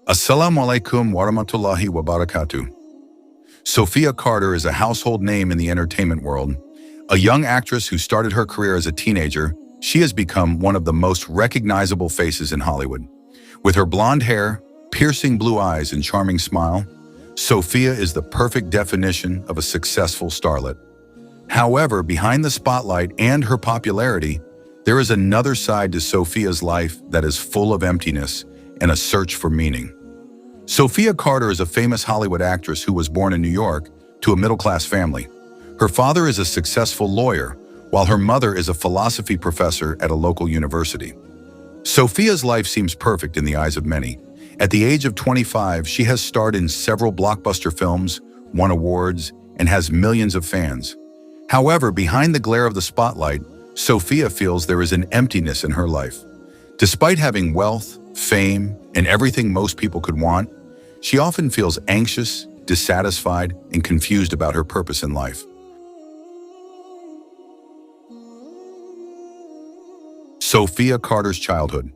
Assalamu alaikum wa rahmatullahi wa barakatuh. Sophia Carter is a household name in the entertainment world. A young actress who started her career as a teenager, she has become one of the most recognizable faces in Hollywood. With her blonde hair, piercing blue eyes, and charming smile, Sophia is the perfect definition of a successful starlet. However, behind the spotlight and her popularity, there is another side to Sophia's life that is full of emptiness and a search for meaning. Sophia Carter is a famous Hollywood actress who was born in New York to a middle-class family. Her father is a successful lawyer, while her mother is a philosophy professor at a local university. Sophia's life seems perfect in the eyes of many. At the age of 25, she has starred in several blockbuster films, won awards, and has millions of fans. However, behind the glare of the spotlight, Sophia feels there is an emptiness in her life. Despite having wealth, fame, and everything most people could want, she often feels anxious, dissatisfied, and confused about her purpose in life. Sophia Carter's childhood.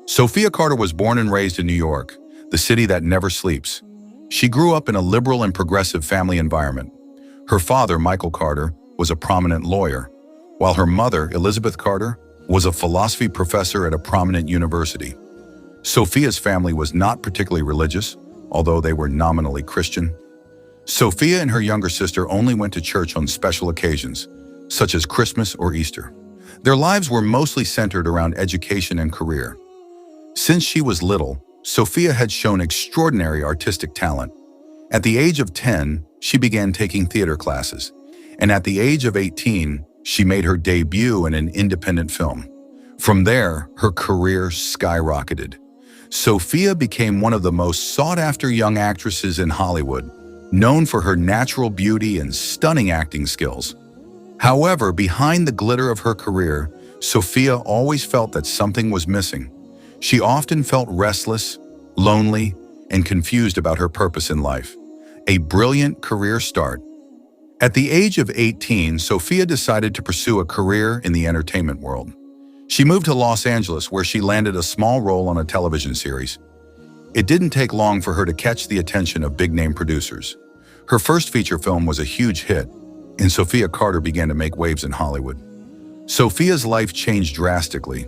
Sophia Carter was born and raised in New York, the city that never sleeps. She grew up in a liberal and progressive family environment. Her father, Michael Carter, was a prominent lawyer, while her mother, Elizabeth Carter, was a philosophy professor at a prominent university. Sophia's family was not particularly religious, although they were nominally Christian. Sophia and her younger sister only went to church on special occasions, such as Christmas or Easter. Their lives were mostly centered around education and career. Since she was little, Sophia had shown extraordinary artistic talent. At the age of 10, she began taking theater classes, and at the age of 18, she made her debut in an independent film. From there, her career skyrocketed. Sophia became one of the most sought-after young actresses in Hollywood, known for her natural beauty and stunning acting skills. However, behind the glitter of her career, Sophia always felt that something was missing. She often felt restless, lonely, and confused about her purpose in life. A brilliant career start. At the age of 18, Sophia decided to pursue a career in the entertainment world. She moved to Los Angeles, where she landed a small role on a television series. It didn't take long for her to catch the attention of big-name producers. Her first feature film was a huge hit, and Sophia Carter began to make waves in Hollywood. Sophia's life changed drastically.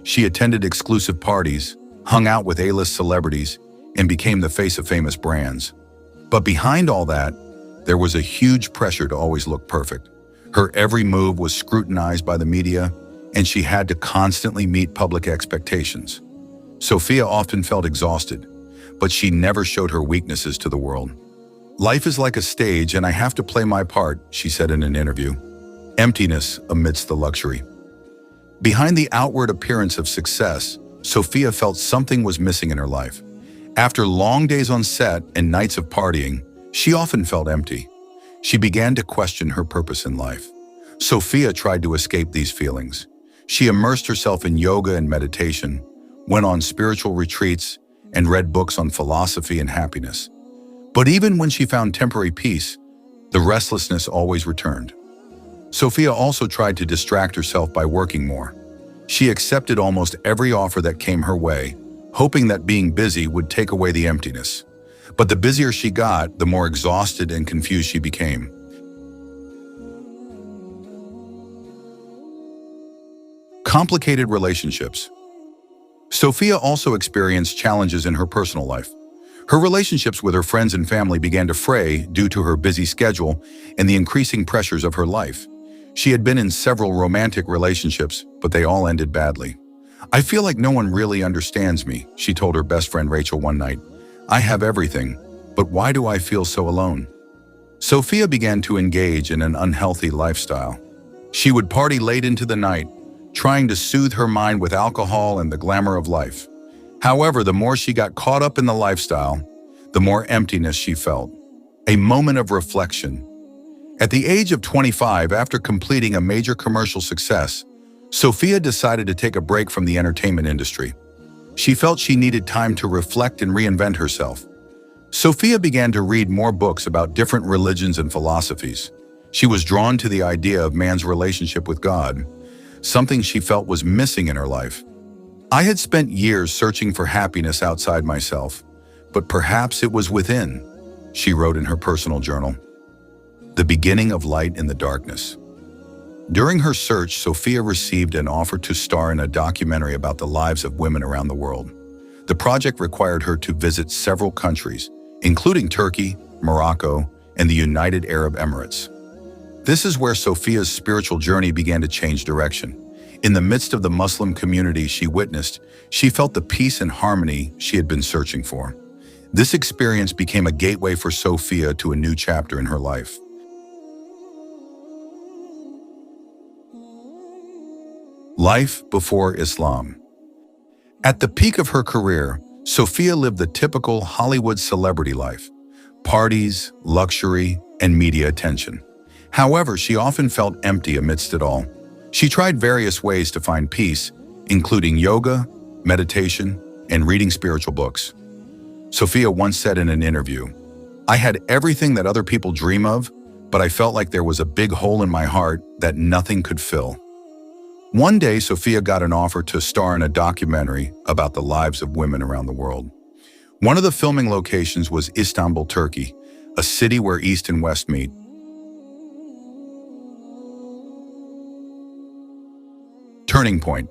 She attended exclusive parties, hung out with A-list celebrities, and became the face of famous brands. But behind all that, there was a huge pressure to always look perfect. Her every move was scrutinized by the media, and she had to constantly meet public expectations. Sophia often felt exhausted, but she never showed her weaknesses to the world. "Life is like a stage, and I have to play my part," she said in an interview. Emptiness amidst the luxury. Behind the outward appearance of success, Sophia felt something was missing in her life. After long days on set and nights of partying, she often felt empty. She began to question her purpose in life. Sophia tried to escape these feelings. She immersed herself in yoga and meditation, went on spiritual retreats, and read books on philosophy and happiness. But even when she found temporary peace, the restlessness always returned. Sophia also tried to distract herself by working more. She accepted almost every offer that came her way, hoping that being busy would take away the emptiness. But the busier she got, the more exhausted and confused she became. Complicated relationships. Sophia also experienced challenges in her personal life. Her relationships with her friends and family began to fray due to her busy schedule and the increasing pressures of her life. She had been in several romantic relationships, but they all ended badly. "I feel like no one really understands me," she told her best friend Rachel one night. "I have everything, but why do I feel so alone?" Sophia began to engage in an unhealthy lifestyle. She would party late into the night, trying to soothe her mind with alcohol and the glamour of life. However, the more she got caught up in the lifestyle, the more emptiness she felt. A moment of reflection. At the age of 25, after completing a major commercial success, Sophia decided to take a break from the entertainment industry. She felt she needed time to reflect and reinvent herself. Sophia began to read more books about different religions and philosophies. She was drawn to the idea of man's relationship with God, something she felt was missing in her life. I had spent years searching for happiness outside myself, but perhaps it was within, she wrote in her personal journal. The beginning of light in the darkness. During her search, Sophia received an offer to star in a documentary about the lives of women around the world. The project required her to visit several countries, including Turkey, Morocco, and the United Arab Emirates. This is where Sophia's spiritual journey began to change direction. In the midst of the Muslim community she felt the peace and harmony she had been searching for. This experience became a gateway for Sophia to a new chapter in her life. Life before Islam. At the peak of her career, Sophia lived the typical Hollywood celebrity life: parties, luxury, and media attention. However, she often felt empty amidst it all. She tried various ways to find peace, including yoga, meditation, and reading spiritual books. Sophia once said in an interview, "I had everything that other people dream of, but I felt like there was a big hole in my heart that nothing could fill." One day, Sophia got an offer to star in a documentary about the lives of women around the world. One of the filming locations was Istanbul, Turkey, a city where East and West meet. Turning point.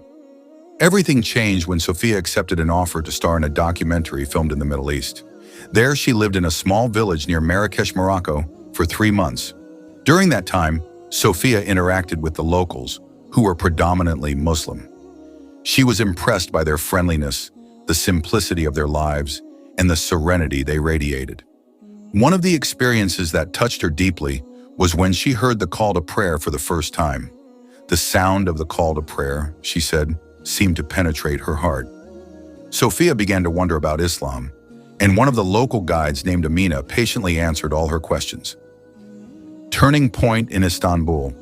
Everything changed when Sophia accepted an offer to star in a documentary filmed in the Middle East. There, she lived in a small village near Marrakesh, Morocco, for 3 months. During that time, Sophia interacted with the locals, who were predominantly Muslim. She was impressed by their friendliness, the simplicity of their lives, and the serenity they radiated. One of the experiences that touched her deeply was when she heard the call to prayer for the first time. The sound of the call to prayer, she said, seemed to penetrate her heart. Sophia began to wonder about Islam, and one of the local guides named Amina patiently answered all her questions. Turning point in Istanbul.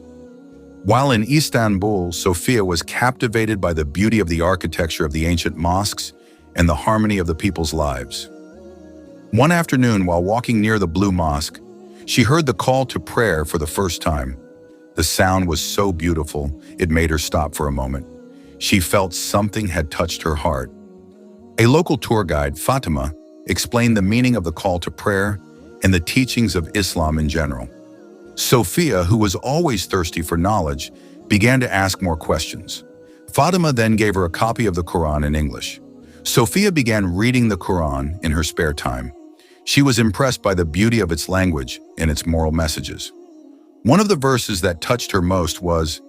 While in Istanbul, Sophia was captivated by the beauty of the architecture of the ancient mosques and the harmony of the people's lives. One afternoon, while walking near the Blue Mosque, she heard the call to prayer for the first time. The sound was so beautiful, it made her stop for a moment. She felt something had touched her heart. A local tour guide, Fatima, explained the meaning of the call to prayer and the teachings of Islam in general. Sophia, who was always thirsty for knowledge, began to ask more questions. Fatima then gave her a copy of the Quran in English. Sophia began reading the Quran in her spare time. She was impressed by the beauty of its language and its moral messages. One of the verses that touched her most was,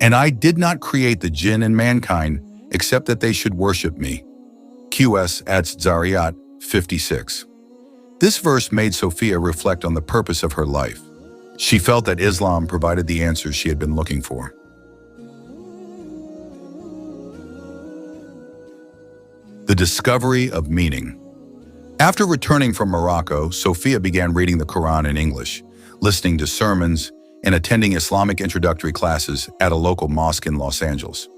"And I did not create the jinn and mankind, except that they should worship me." QS at Zariyat 56. This verse made Sophia reflect on the purpose of her life. She felt that Islam provided the answers she had been looking for. The discovery of meaning. After returning from Morocco, Sophia began reading the Quran in English, listening to sermons, and attending Islamic introductory classes at a local mosque in Los Angeles.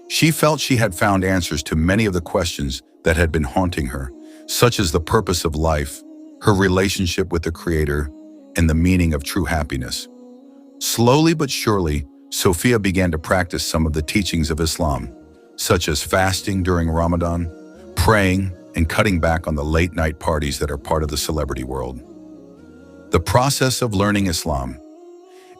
She felt she had found answers to many of the questions that had been haunting her, such as the purpose of life, her relationship with the Creator, and the meaning of true happiness. Slowly but surely, Sophia began to practice some of the teachings of Islam, such as fasting during Ramadan, praying, and cutting back on the late-night parties that are part of the celebrity world. The process of learning Islam.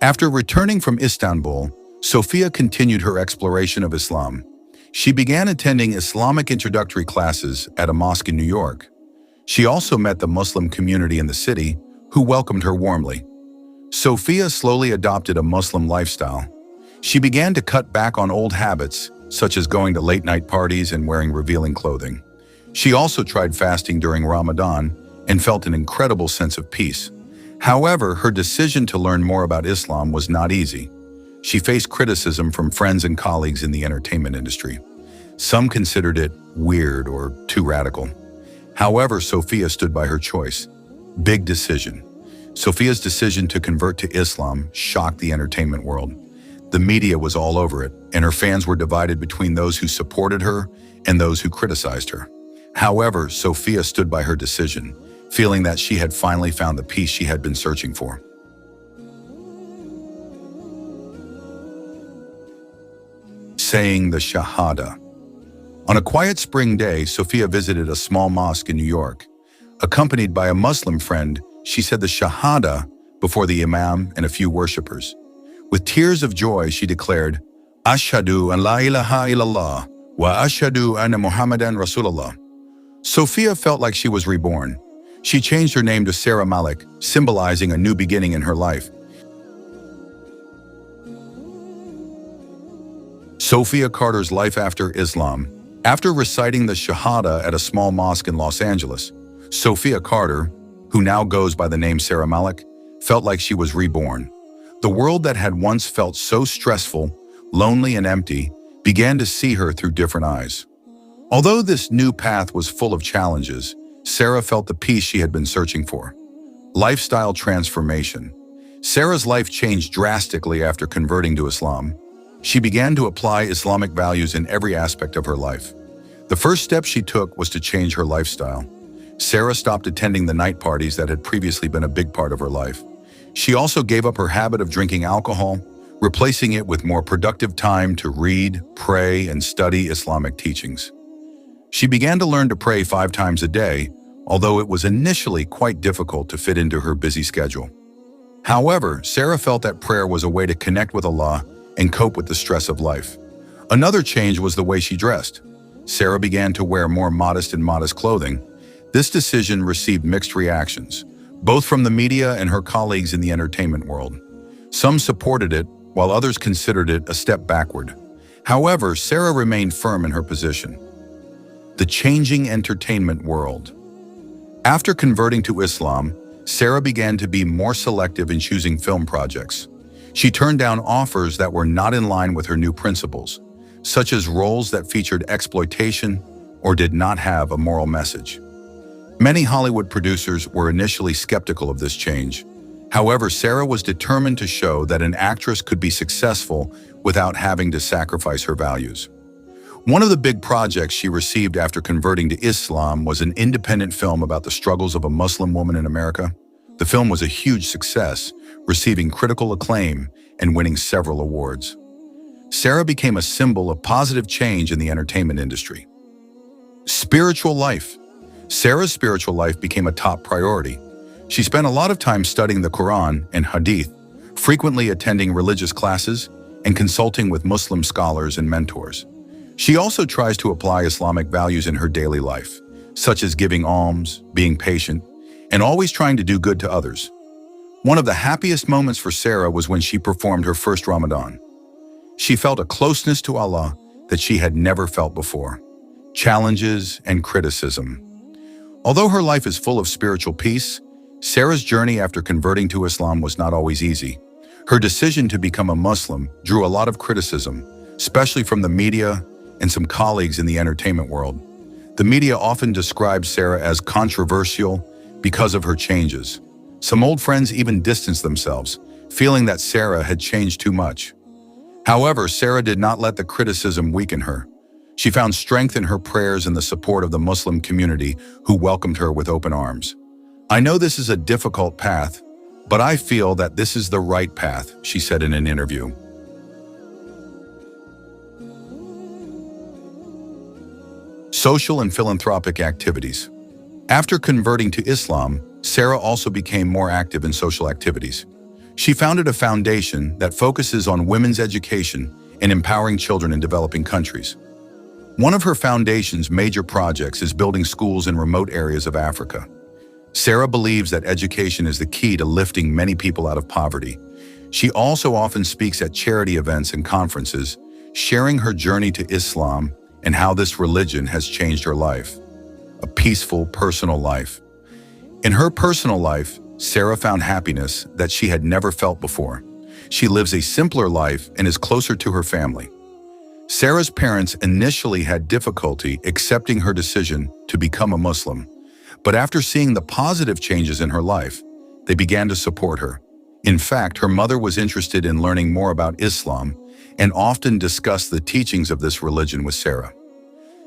After returning from Istanbul, Sophia continued her exploration of Islam. She began attending Islamic introductory classes at a mosque in New York. She also met the Muslim community in the city, who welcomed her warmly. Sophia slowly adopted a Muslim lifestyle. She began to cut back on old habits, such as going to late-night parties and wearing revealing clothing. She also tried fasting during Ramadan and felt an incredible sense of peace. However, her decision to learn more about Islam was not easy. She faced criticism from friends and colleagues in the entertainment industry. Some considered it weird or too radical. However, Sophia stood by her choice. Big decision. Sophia's decision to convert to Islam shocked the entertainment world. The media was all over it, and her fans were divided between those who supported her and those who criticized her. However, Sophia stood by her decision, feeling that she had finally found the peace she had been searching for. Saying the Shahada. On a quiet spring day, Sophia visited a small mosque in New York. Accompanied by a Muslim friend, she said the Shahada before the Imam and a few worshippers. With tears of joy, she declared, Ashhadu an la ilaha illallah wa ashhadu anna Muhammadan Rasulullah. Sophia felt like she was reborn. She changed her name to Sarah Malik, symbolizing a new beginning in her life. Sophia Carter's life after Islam. After reciting the Shahada at a small mosque in Los Angeles, Sophia Carter, who now goes by the name Sarah Malik, felt like she was reborn. The world that had once felt so stressful, lonely, and empty began to see her through different eyes. Although this new path was full of challenges, Sarah felt the peace she had been searching for. Lifestyle transformation. Sarah's life changed drastically after converting to Islam. She began to apply Islamic values in every aspect of her life. The first step she took was to change her lifestyle. Sarah stopped attending the night parties that had previously been a big part of her life. She also gave up her habit of drinking alcohol, replacing it with more productive time to read, pray, and study Islamic teachings. She began to learn to pray 5 times a day, although it was initially quite difficult to fit into her busy schedule. However, Sarah felt that prayer was a way to connect with Allah and cope with the stress of life. Another change was the way she dressed. Sarah began to wear more modest clothing. This decision received mixed reactions, both from the media and her colleagues in the entertainment world. Some supported it, while others considered it a step backward. However, Sarah remained firm in her position. The changing entertainment world. After converting to Islam, Sarah began to be more selective in choosing film projects. She turned down offers that were not in line with her new principles, such as roles that featured exploitation or did not have a moral message. Many Hollywood producers were initially skeptical of this change. However, Sarah was determined to show that an actress could be successful without having to sacrifice her values. One of the big projects she received after converting to Islam was an independent film about the struggles of a Muslim woman in America. The film was a huge success, receiving critical acclaim and winning several awards. Sarah became a symbol of positive change in the entertainment industry. Spiritual life. Sarah's spiritual life became a top priority. She spent a lot of time studying the Quran and Hadith, frequently attending religious classes and consulting with Muslim scholars and mentors. She also tries to apply Islamic values in her daily life, such as giving alms, being patient, and always trying to do good to others. One of the happiest moments for Sarah was when she performed her first Ramadan. She felt a closeness to Allah that she had never felt before. Challenges and criticism. Although her life is full of spiritual peace, Sarah's journey after converting to Islam was not always easy. Her decision to become a Muslim drew a lot of criticism, especially from the media and some colleagues in the entertainment world. The media often described Sarah as controversial because of her changes. Some old friends even distanced themselves, feeling that Sarah had changed too much. However, Sarah did not let the criticism weaken her. She found strength in her prayers and the support of the Muslim community who welcomed her with open arms. "I know this is a difficult path, but I feel that this is the right path," she said in an interview. Social and philanthropic activities. After converting to Islam, Sarah also became more active in social activities. She founded a foundation that focuses on women's education and empowering children in developing countries. One of her foundation's major projects is building schools in remote areas of Africa. Sarah believes that education is the key to lifting many people out of poverty. She also often speaks at charity events and conferences, sharing her journey to Islam and how this religion has changed her life. A peaceful, personal life. In her personal life, Sarah found happiness that she had never felt before. She lives a simpler life and is closer to her family. Sarah's parents initially had difficulty accepting her decision to become a Muslim, but after seeing the positive changes in her life, they began to support her. In fact, her mother was interested in learning more about Islam and often discussed the teachings of this religion with Sarah.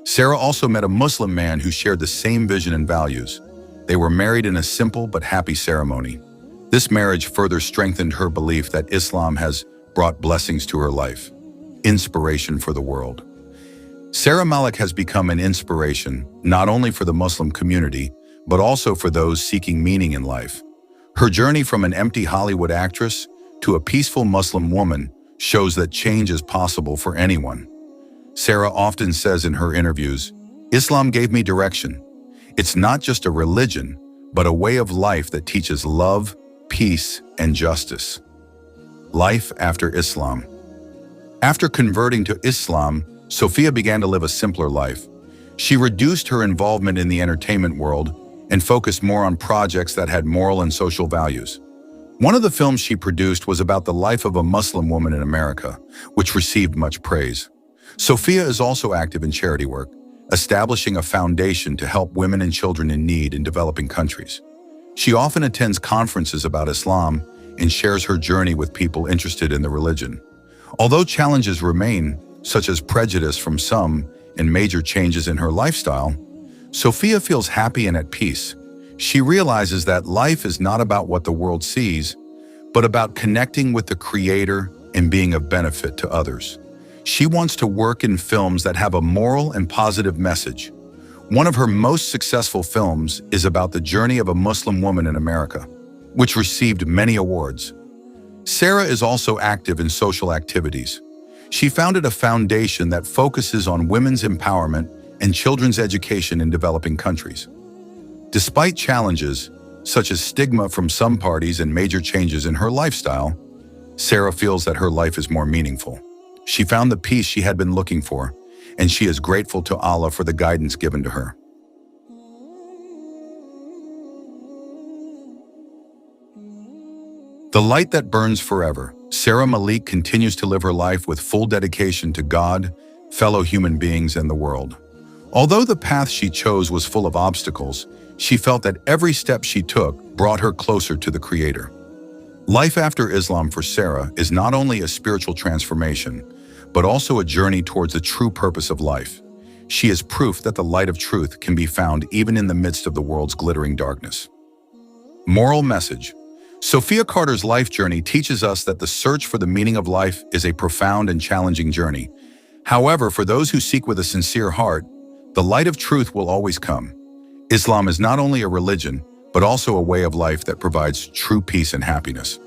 Sarah also met a Muslim man who shared the same vision and values. They were married in a simple but happy ceremony. This marriage further strengthened her belief that Islam has brought blessings to her life. Inspiration for the world. Sarah Malik has become an inspiration, not only for the Muslim community, but also for those seeking meaning in life. Her journey from an empty Hollywood actress to a peaceful Muslim woman shows that change is possible for anyone. Sarah often says in her interviews, "Islam gave me direction. It's not just a religion, but a way of life that teaches love, peace, and justice." Life after Islam. After converting to Islam, Sophia began to live a simpler life. She reduced her involvement in the entertainment world and focused more on projects that had moral and social values. One of the films she produced was about the life of a Muslim woman in America, which received much praise. Sophia is also active in charity work, establishing a foundation to help women and children in need in developing countries. She often attends conferences about Islam and shares her journey with people interested in the religion. Although challenges remain, such as prejudice from some and major changes in her lifestyle, Sophia feels happy and at peace. She realizes that life is not about what the world sees, but about connecting with the Creator and being of benefit to others. She wants to work in films that have a moral and positive message. One of her most successful films is about the journey of a Muslim woman in America, which received many awards. Sarah is also active in social activities. She founded a foundation that focuses on women's empowerment and children's education in developing countries. Despite challenges, such as stigma from some parties and major changes in her lifestyle, Sarah feels that her life is more meaningful. She found the peace she had been looking for, and she is grateful to Allah for the guidance given to her. The light that burns forever. Sarah Malik continues to live her life with full dedication to God, fellow human beings, and the world. Although the path she chose was full of obstacles, she felt that every step she took brought her closer to the Creator. Life after Islam for Sarah is not only a spiritual transformation, but also a journey towards the true purpose of life. She is proof that the light of truth can be found even in the midst of the world's glittering darkness. Moral message. Sophia Carter's life journey teaches us that the search for the meaning of life is a profound and challenging journey. However, for those who seek with a sincere heart, the light of truth will always come. Islam is not only a religion, but also a way of life that provides true peace and happiness.